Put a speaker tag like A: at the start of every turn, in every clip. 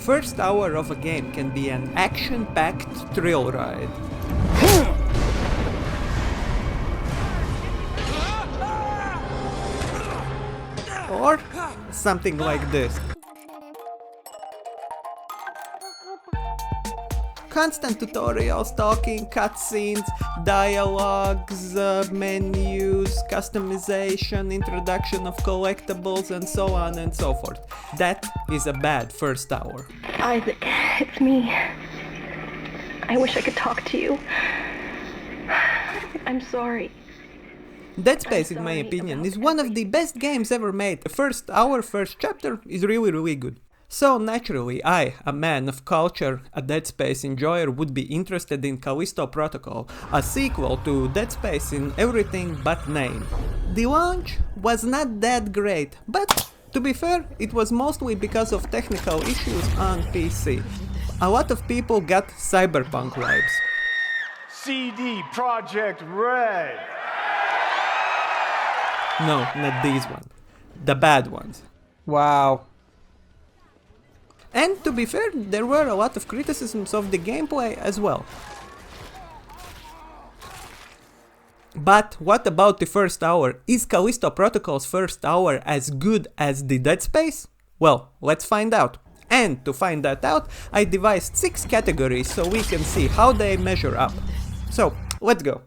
A: First hour of a game can be an action-packed thrill ride. Or something like this. Constant tutorials, talking, cutscenes, dialogues, menus, customization, introduction of collectibles, and so on and so forth. That is a bad first hour.
B: Isaac, it's me. I wish I could talk to you. I'm sorry.
A: Dead Space, in my opinion, is one of the best games ever made. The first hour, first chapter is really good. So naturally, I, a man of culture, a Dead Space enjoyer, would be interested in Callisto Protocol, a sequel to Dead Space in everything but name. The launch was not that great, but to be fair, it was mostly because of technical issues on PC. A lot of people got cyberpunk vibes.
C: CD Projekt Red!
A: No, not these ones. The bad ones.
D: Wow.
A: And to be fair, there were a lot of criticisms of the gameplay as well. But what about the first hour? Is Callisto Protocol's first hour as good as the Dead Space? Well, let's find out. And to find that out, I devised 6 categories so we can see how they measure up. So, let's go.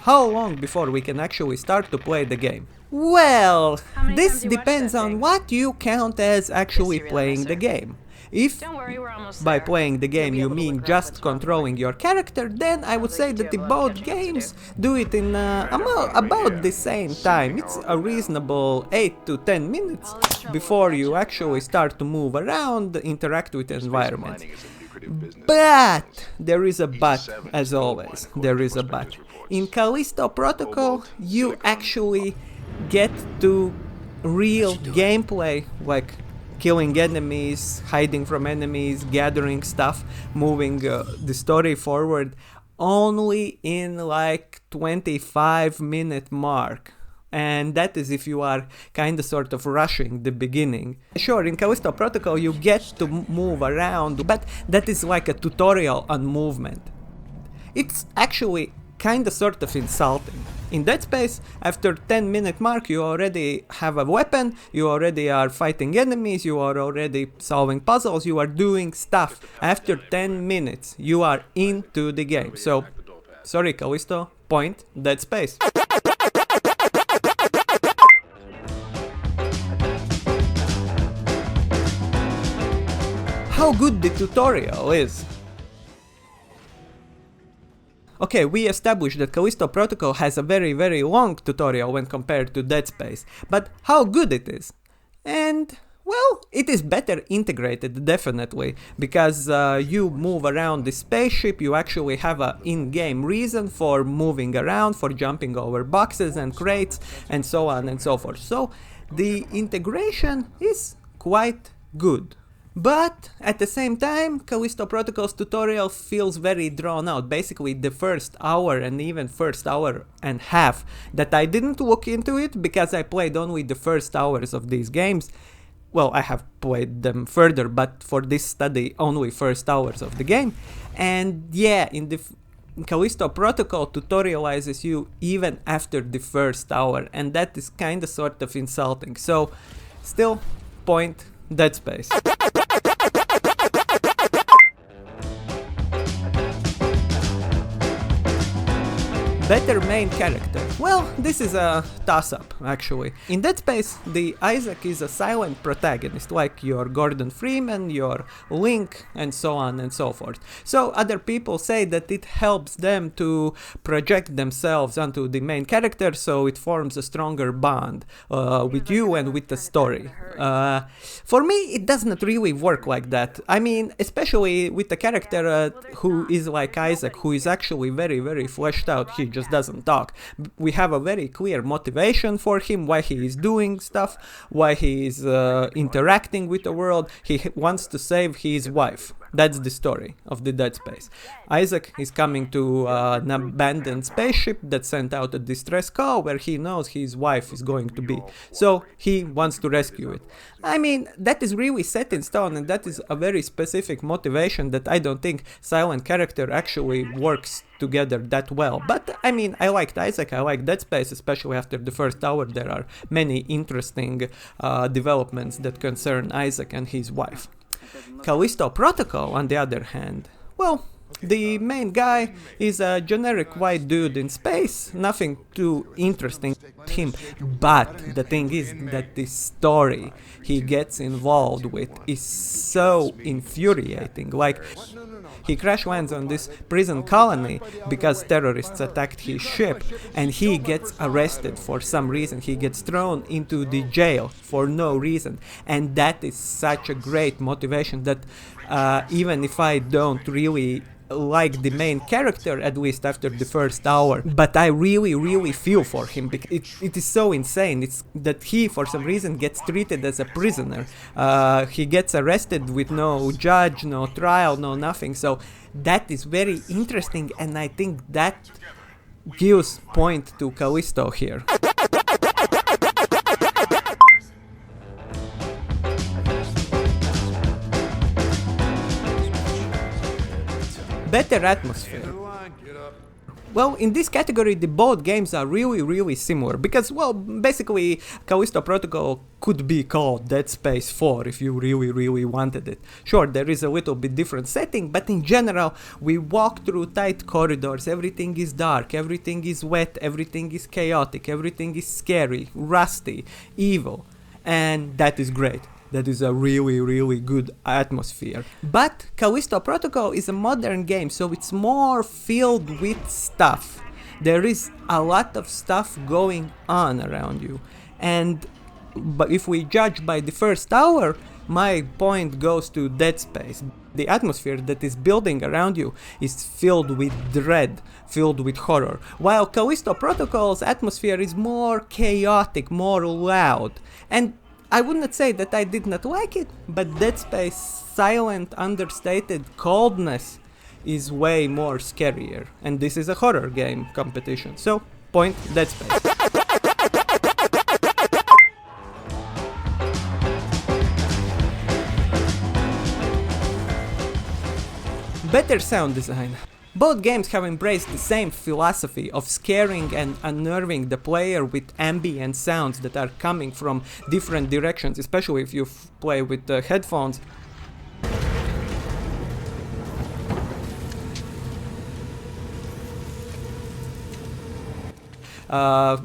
A: How long before we can actually start to play the game? Well, this depends on what you count as actually playing the game. If by playing the game you mean just controlling your character, then I would say that the both games do it in about the same time. It's a reasonable 8 to 10 minutes before you actually start to move around, interact with the environment. But there is a but, as always, there is a but. In Callisto Protocol, you actually get to real gameplay, like killing enemies, hiding from enemies, gathering stuff, moving the story forward, only in like 25-minute mark. And that is if you are kinda sort of rushing the beginning. Sure, in Callisto Protocol you get to move around, but that is like a tutorial on movement. It's actually kinda sort of insulting. In Dead Space, after 10-minute mark you already have a weapon, you already are fighting enemies, you are already solving puzzles, you are doing stuff. After 10 minutes you are into the game. So, sorry Callisto, point Dead Space. How good the tutorial is. Okay, we established that Callisto Protocol has a very long tutorial when compared to Dead Space, but how good it is? And, well, it is better integrated, definitely, because you move around the spaceship, you actually have an in-game reason for moving around, for jumping over boxes and crates, and so on and so forth. So, the integration is quite good. But at the same time, Callisto Protocol's tutorial feels very drawn out. Basically the first hour and even first hour and half that I didn't look into it because I played only the first hours of these games. Well, I have played them further, but for this study only first hours of the game. And yeah, in the Callisto Protocol tutorializes you even after the first hour, and that is kinda sort of insulting. So still, point Dead Space. Better main character. Well, this is a toss-up, actually. In Dead Space, the Isaac is a silent protagonist, like your Gordon Freeman, your Link, and so on and so forth. So other people say that it helps them to project themselves onto the main character, so it forms a stronger bond with you and with the story. For me, it does not really work like that. I mean, especially with the character who is like Isaac, who is actually very fleshed out. He just doesn't talk. We have a very clear motivation for him, why he is doing stuff, why he is interacting with the world. He wants to save his wife. That's the story of the Dead Space. Isaac is coming to an abandoned spaceship that sent out a distress call where he knows his wife is going to be. So he wants to rescue it. I mean, that is really set in stone, and that is a very specific motivation that I don't think silent character actually works together that well. But I mean, I liked Isaac, I like Dead Space, especially after the first hour. There are many interesting developments that concern Isaac and his wife. Callisto Protocol, on the other hand, well, the main guy is a generic white dude in space, nothing too interesting about him, but the thing is that the story he gets involved with is so infuriating. Like, he crash lands on this prison colony because terrorists attacked his ship, and he gets arrested for some reason. He gets thrown into the jail for no reason, and that is such a great motivation that even if I don't really like the main character, at least after the first hour, but I really feel for him, because it is so insane. It's that he for some reason gets treated as a prisoner. He gets arrested with no judge, no trial, no nothing. So that is very interesting, and I think that gives point to Callisto here. Better atmosphere. Well, in this category, the both games are really similar, because, well, basically, Callisto Protocol could be called Dead Space 4 if you really wanted it. Sure, there is a little bit different setting, but in general, we walk through tight corridors, everything is dark, everything is wet, everything is chaotic, everything is scary, rusty, evil, and that is great. That is a really good atmosphere. But Callisto Protocol is a modern game, so it's more filled with stuff. There is a lot of stuff going on around you. But if we judge by the first hour, my point goes to Dead Space. The atmosphere that is building around you is filled with dread, filled with horror, while Callisto Protocol's atmosphere is more chaotic, more loud. And I would not say that I did not like it, but Dead Space silent, understated coldness is way more scarier. And this is a horror game competition, so point Dead Space. Better sound design. Both games have embraced the same philosophy of scaring and unnerving the player with ambient sounds that are coming from different directions, especially if you play with headphones.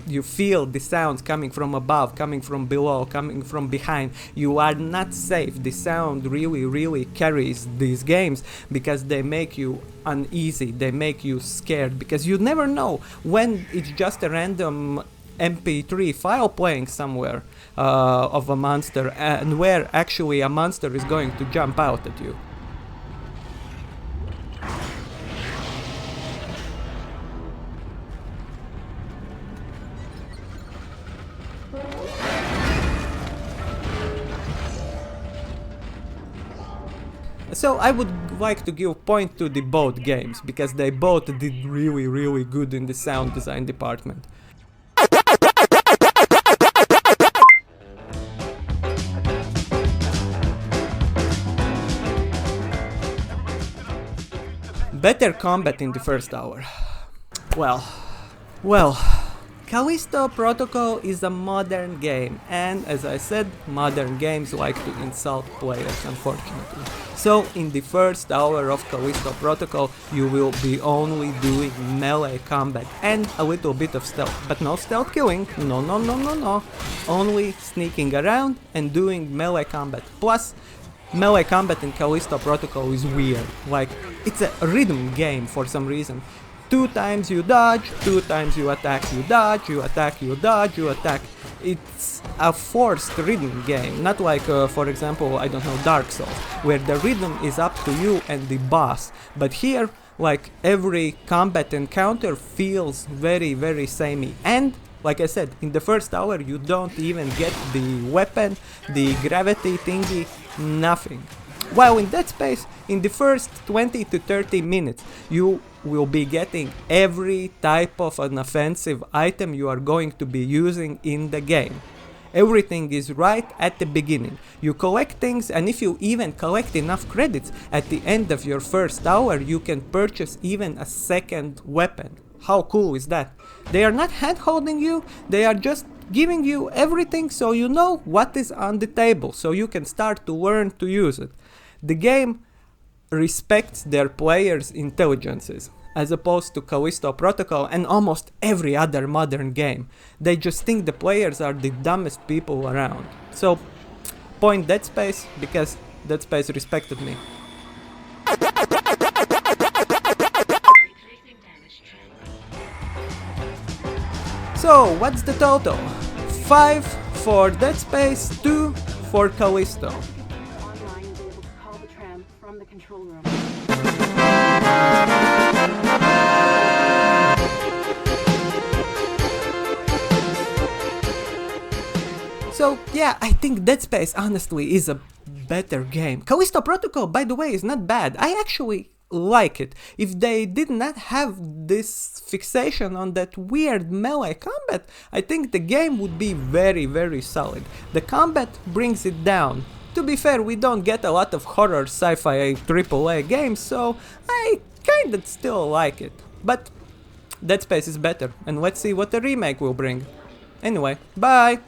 A: You feel the sounds coming from above, coming from below, coming from behind. You are not safe. The sound really carries these games because they make you uneasy, they make you scared, because you never know when it's just a random MP3 file playing somewhere of a monster and where actually a monster is going to jump out at you. So I would like to give point to the both games, because they both did really good in the sound design department. Better combat in the first hour. Well, Callisto Protocol is a modern game, and as I said, modern games like to insult players, unfortunately. So in the first hour of Callisto Protocol, you will be only doing melee combat and a little bit of stealth, but no stealth killing, no. Only sneaking around and doing melee combat. Plus, melee combat in Callisto Protocol is weird, like it's a rhythm game for some reason. 2 times you dodge, 2 times you attack, you dodge, you attack, you dodge, you attack. It's a forced rhythm game, not like, for example, I don't know, Dark Souls, where the rhythm is up to you and the boss. But here, like, every combat encounter feels very samey. And, like I said, in the first hour you don't even get the weapon, the gravity thingy, nothing. While in Dead Space, in the first 20 to 30 minutes, you will be getting every type of an offensive item you are going to be using in the game. Everything is right at the beginning. You collect things, and if you even collect enough credits, at the end of your first hour you can purchase even a second weapon. How cool is that? They are not hand-holding you, they are just giving you everything so you know what is on the table, so you can start to learn to use it. The game respects their players' intelligences, as opposed to Callisto Protocol and almost every other modern game. They just think the players are the dumbest people around. So, point Dead Space, because Dead Space respected me. So, what's the total? 5 for Dead Space, 2 for Callisto.
B: Online, you'll be able to call the tram from the control room.
A: So yeah, I think Dead Space honestly is a better game. Callisto Protocol, by the way, is not bad. I actually like it. If they did not have this fixation on that weird melee combat, I think the game would be very, very solid. The combat brings it down. To be fair, we don't get a lot of horror sci-fi AAA games, so I kinda still like it. But Dead Space is better, and let's see what the remake will bring. Anyway, bye!